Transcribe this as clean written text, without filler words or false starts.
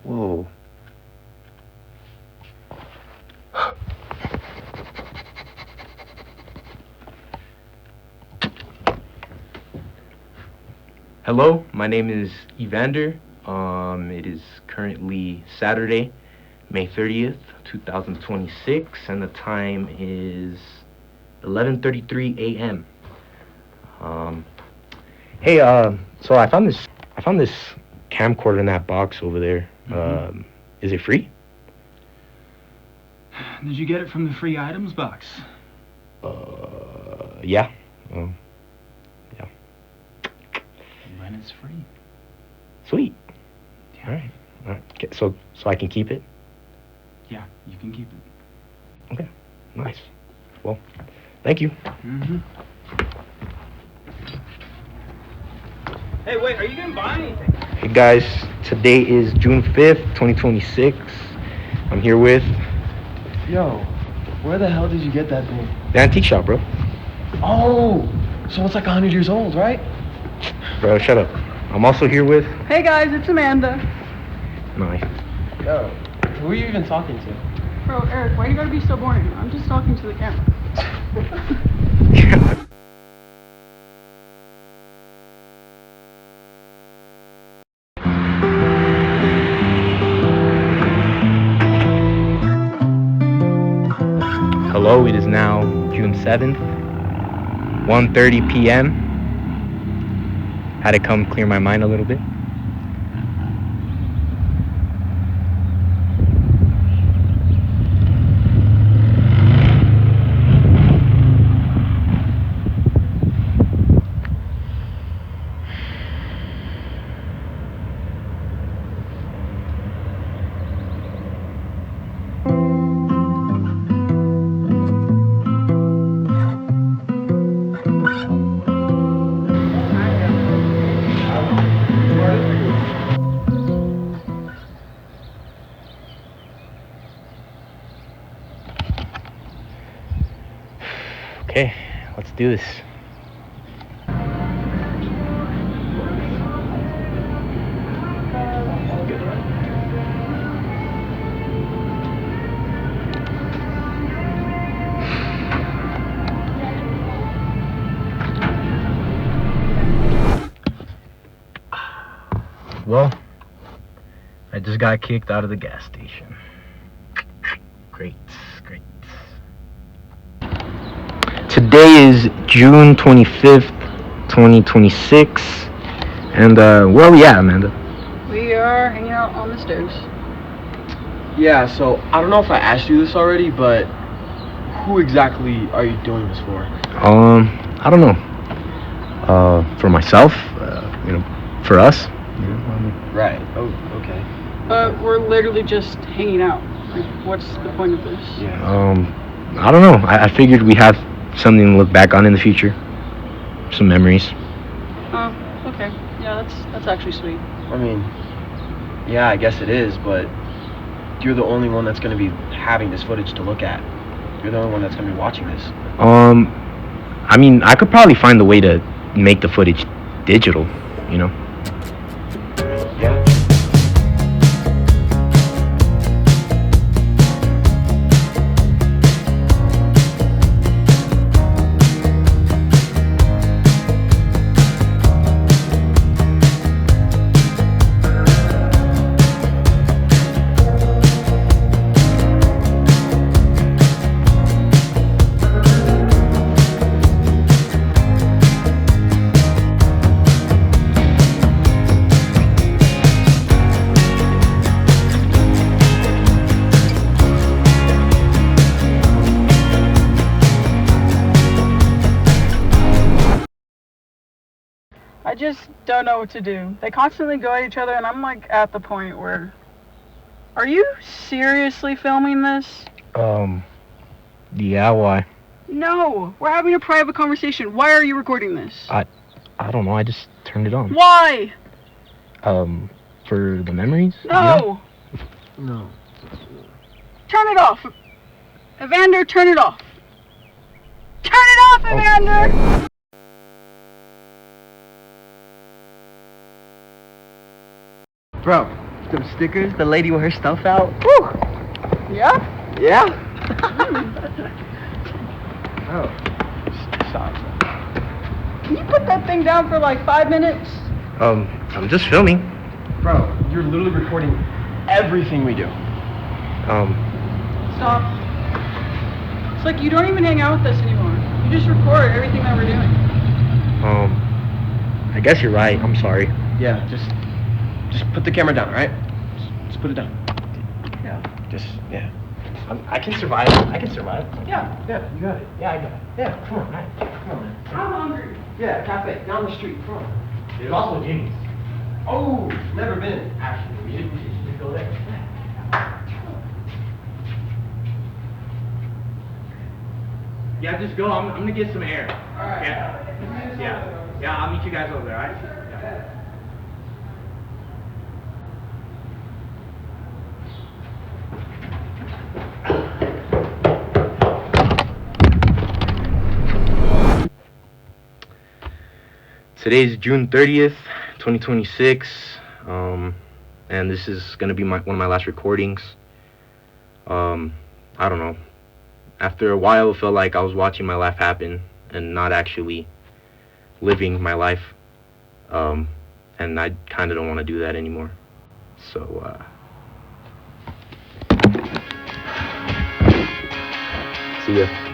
Whoa. Hello, my name is Evander. It is currently Saturday, May 30th, 2026, and the time is 11:33 a.m. Hey, so I found this camcorder in that box over there. Is it free? Did you get it from the free items box? Yeah. Yeah. Then it's free. Sweet. Yeah. All right. Okay, so I can keep it? Yeah, you can keep it. Okay. Nice. Well, thank you. Hey, wait, are you gonna buy anything? Hey guys, today is June 5th, 2026. I'm here with Yo, where the hell did you get that thing? the antique shop, bro. Oh, so it's like 100 years old, right? Bro, shut up. I'm also here with Hey guys, it's Amanda. Nice. Yo, who are you even talking to? Bro, Eric, why you gotta be so boring? I'm just talking to the camera. Hello, it is now June 7th, 1:30 p.m. Had to come clear my mind a little bit. Okay, let's do this. Well, I just got kicked out of the gas station. Great. Today is June 25th, 2026. And, where are we at, Amanda? We are hanging out on the stairs. Yeah, so I don't know if I asked you this already, but who exactly are you doing this for? I don't know. For myself, for us. Right. Oh, okay. We're literally just hanging out. Like, what's the point of this? Yeah. I don't know. I figured we have something to look back on in the future. Some memories. Oh, okay. Yeah, that's actually sweet. I mean, yeah, I guess it is, but you're the only one that's going to be having this footage to look at. You're the only one that's going to be watching this. I mean, I could probably find a way to make the footage digital, you know? Yeah. I just don't know what to do. They constantly go at each other, and I'm like at the point where, are you seriously filming this? Yeah, why? No, we're having a private conversation. Why are you recording this? I don't know, I just turned it on. Why? For the memories? No. No. Turn it off. Evander, turn it off. Turn it off, Evander! Bro, Some stickers, the lady with her stuff out. Woo! Yeah? Yeah? Oh. Stop. Can you put that thing down for like 5 minutes? I'm just filming. Bro, you're literally recording everything we do. Stop. It's like you don't even hang out with us anymore. You just record everything that we're doing. I guess you're right. I'm sorry. Yeah, just put the camera down, all right? Just put it down. Yeah. Yeah. I can survive. I can survive. Yeah, you got it. Yeah, I got it. Yeah, come on, man. Come on, man. I'm hungry. Yeah, cafe, down the street, come on. There's also Jimmy's. Oh, never been. Actually, we should just go there. Yeah, just go. I'm gonna get some air. Alright. Yeah, I'll meet you guys over there, alright? Yeah. Today's June 30th, 2026, and this is gonna be one of my last recordings. I don't know. After a while, it felt like I was watching my life happen and not actually living my life. And I kind of don't want to do that anymore. So, see ya.